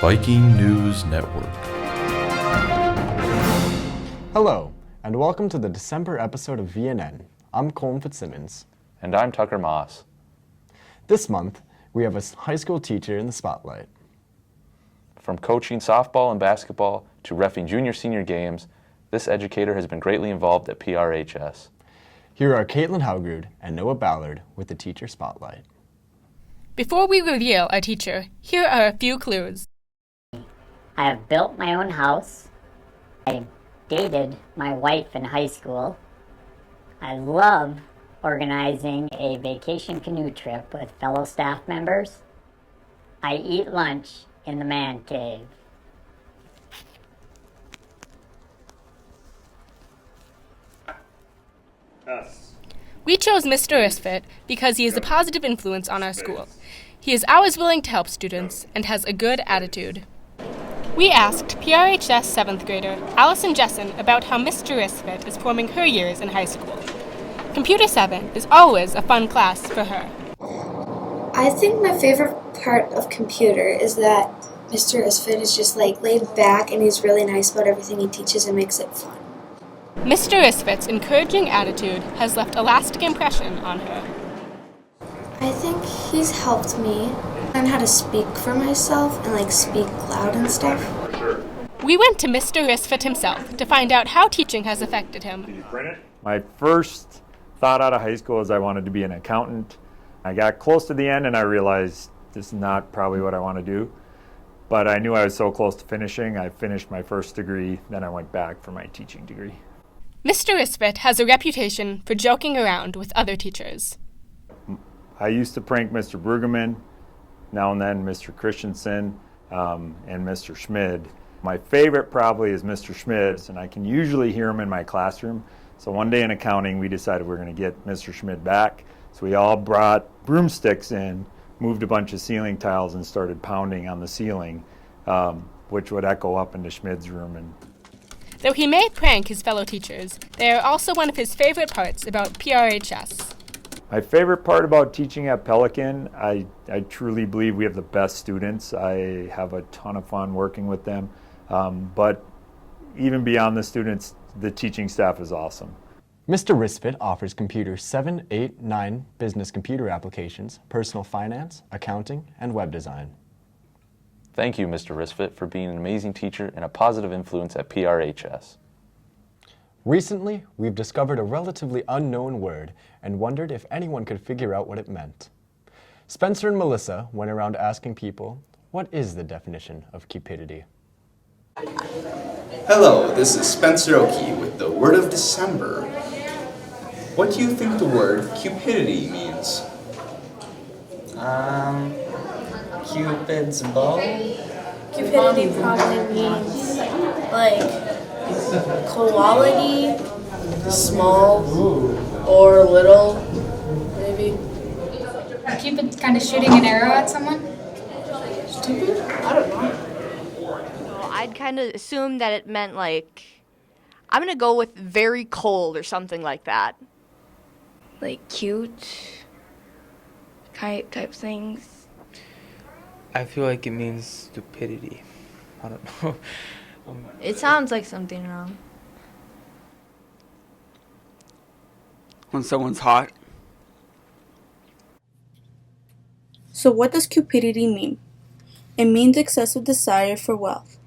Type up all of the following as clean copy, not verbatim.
Viking News Network. Hello, and welcome to the December episode of VNN. I'm Colin Fitzsimmons. And I'm Tucker Moss. This month, we have a high school teacher in the spotlight. From coaching softball and basketball to reffing junior-senior games, this educator has been greatly involved at PRHS. Here are Caitlin Haugrud and Noah Ballard with the Teacher Spotlight. Before we reveal our teacher, here are a few clues. I have built my own house. I dated my wife in high school. I love organizing a vacation canoe trip with fellow staff members. I eat lunch in the man cave. We chose Mr. Risfit because he is a positive influence on our school. He is always willing to help students and has a good attitude. We asked PRHS 7th grader Allison Jessen about how Mr. Risfit is forming her years in high school. Computer 7 is always a fun class for her. I think my favorite part of computer is that Mr. Risfit is just laid back and he's really nice about everything he teaches and makes it fun. Mr. Risfit's encouraging attitude has left a lasting impression on her. I think he's helped me learn how to speak for myself and speak loud and stuff. We went to Mr. Risfit himself to find out how teaching has affected him. My first thought out of high school is I wanted to be an accountant. I got close to the end and I realized this is not probably what I want to do. But I knew I was so close to finishing. I finished my first degree, then I went back for my teaching degree. Mr. Risfit has a reputation for joking around with other teachers. I used to prank Mr. Brueggemann, now and then Mr. Christensen, and Mr. Schmid. My favorite probably is Mr. Schmid, and I can usually hear him in my classroom. So one day in accounting, we decided we were going to get Mr. Schmid back. So we all brought broomsticks in, moved a bunch of ceiling tiles, and started pounding on the ceiling, which would echo up into Schmid's room. Though he may prank his fellow teachers, they are also one of his favorite parts about PRHS. My favorite part about teaching at Pelican, I truly believe we have the best students. I have a ton of fun working with them. But even beyond the students, the teaching staff is awesome. Mr. Risfit offers Computer 7, 8, 9 business computer applications, personal finance, accounting, and web design. Thank you, Mr. Risfit, for being an amazing teacher and a positive influence at PRHS. Recently, we've discovered a relatively unknown word and wondered if anyone could figure out what it meant. Spencer and Melissa went around asking people, what is the definition of cupidity? Hello, this is Spencer Oki with the word of December. What do you think the word cupidity means? Cupid's bow? Cupidity probably means quality, small or little, maybe. Cupid kind of shooting an arrow at someone? Stupid? I don't know. I'd kind of assume that it meant I'm going to go with very cold or something like that. Cute type things. I feel like it means stupidity. I don't know. It sounds like something wrong. When someone's hot. So what does cupidity mean? It means excessive desire for wealth.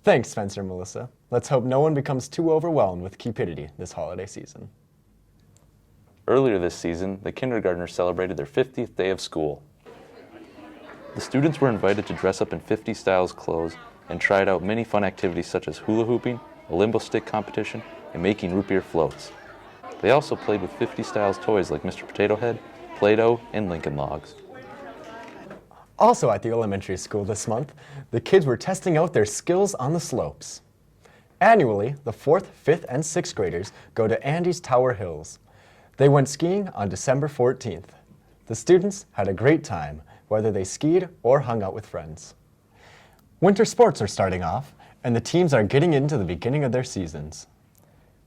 Thanks, Spencer and Melissa. Let's hope no one becomes too overwhelmed with cupidity this holiday season. Earlier this season, the kindergartners celebrated their 50th day of school. The students were invited to dress up in 50 styles clothes and tried out many fun activities such as hula hooping, a limbo stick competition, and making root beer floats. They also played with 50 styles toys like Mr. Potato Head, Play-Doh, and Lincoln Logs. Also at the elementary school this month, the kids were testing out their skills on the slopes. Annually, the 4th, 5th, and 6th graders go to Andy's Tower Hills. They went skiing on December 14th. The students had a great time, whether they skied or hung out with friends. Winter sports are starting off, and the teams are getting into the beginning of their seasons.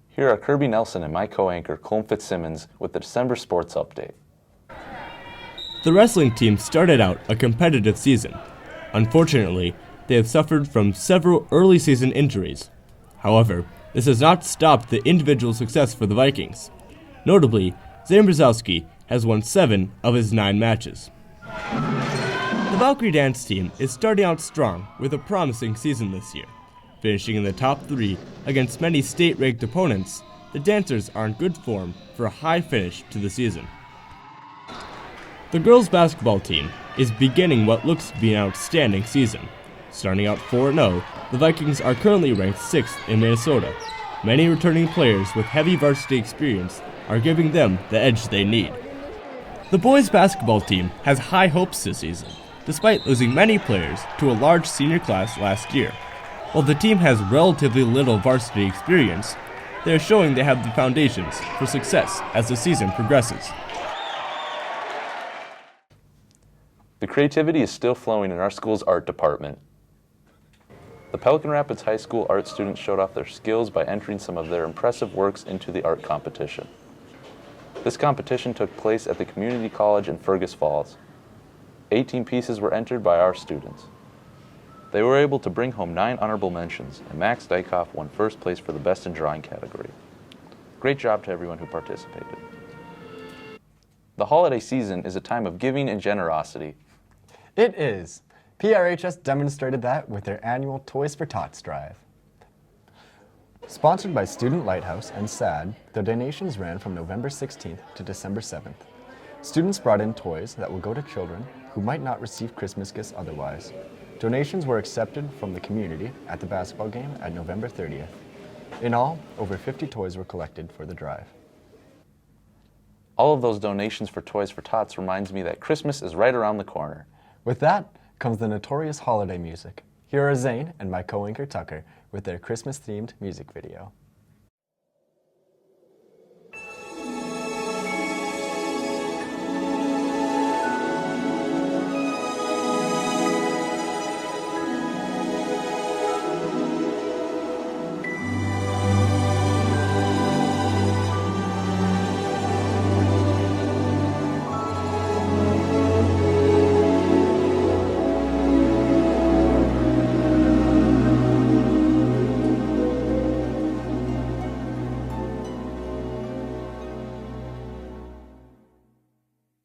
Here are Kirby Nelson and my co-anchor Colin Fitzsimmons with the December sports update. The wrestling team started out a competitive season. Unfortunately, they have suffered from several early season injuries. However, this has not stopped the individual success for the Vikings. Notably, Zane Brzezowski has won 7 of his 9 matches. The Valkyrie dance team is starting out strong with a promising season this year. Finishing in the top 3 against many state-ranked opponents, the dancers are in good form for a high finish to the season. The girls' basketball team is beginning what looks to be an outstanding season. Starting out 4-0, the Vikings are currently ranked 6th in Minnesota. Many returning players with heavy varsity experience are giving them the edge they need. The boys' basketball team has high hopes this season, despite losing many players to a large senior class last year. While the team has relatively little varsity experience, they are showing they have the foundations for success as the season progresses. The creativity is still flowing in our school's art department. The Pelican Rapids High School art students showed off their skills by entering some of their impressive works into the art competition. This competition took place at the Community College in Fergus Falls. 18 pieces were entered by our students. They were able to bring home 9 honorable mentions, and Max Dykoff won first place for the Best in Drawing category. Great job to everyone who participated. The holiday season is a time of giving and generosity. It is. PRHS demonstrated that with their annual Toys for Tots drive. Sponsored by Student Lighthouse and SAD, the donations ran from November 16th to December 7th. Students brought in toys that will go to children who might not receive Christmas gifts otherwise. Donations were accepted from the community at the basketball game at November 30th. In all, over 50 toys were collected for the drive. All of those donations for Toys for Tots reminds me that Christmas is right around the corner. With that comes the notorious holiday music. Here are Zane and my co-anchor Tucker with their Christmas-themed music video.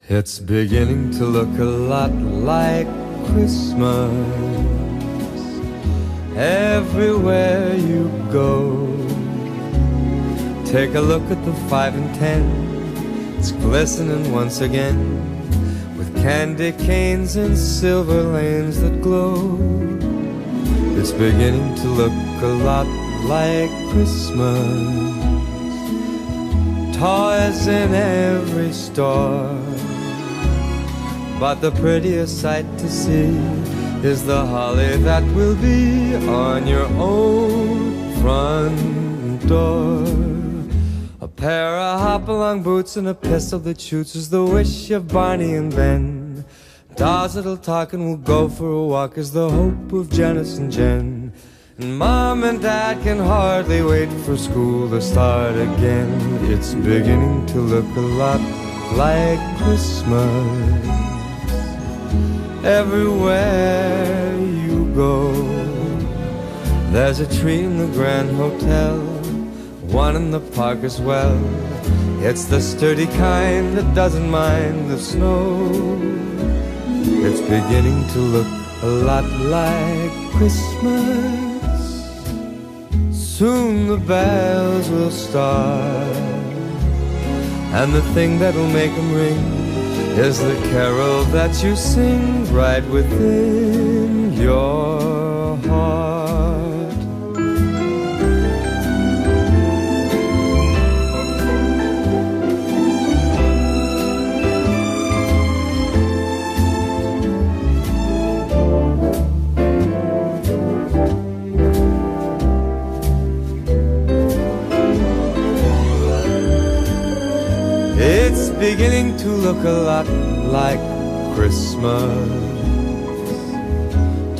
It's beginning to look a lot like Christmas everywhere you go. Take a look at the 5 and 10. It's glistening once again with candy canes and silver lanes that glow. It's beginning to look a lot like Christmas. Toys in every store, but the prettiest sight to see is the holly that will be on your own front door. A pair of hop-along boots and a pistol that shoots is the wish of Barney and Ben. Dolls that'll talk and will go for a walk is the hope of Janice and Jen. And Mom and Dad can hardly wait for school to start again. It's beginning to look a lot like Christmas everywhere you go. There's a tree in the Grand Hotel, one in the park as well. It's the sturdy kind that doesn't mind the snow. It's beginning to look a lot like Christmas. Soon the bells will start, and the thing that'll make them ring is the carol that you sing right within your heart. It's beginning to look a lot like Christmas.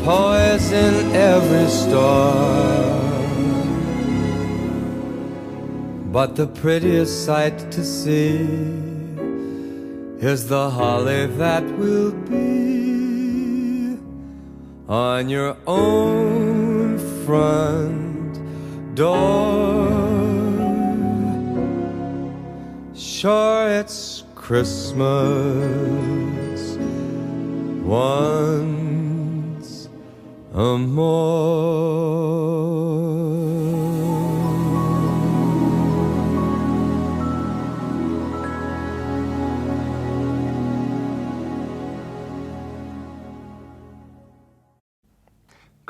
Toys in every store, but the prettiest sight to see is the holly that will be on your own front door. Sure, it's Christmas once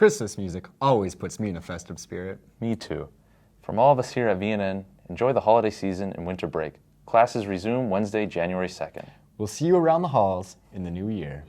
Christmas music always puts me in a festive spirit. Me too. From all of us here at VNN, enjoy the holiday season and winter break. Classes resume Wednesday, January 2nd. We'll see you around the halls in the new year.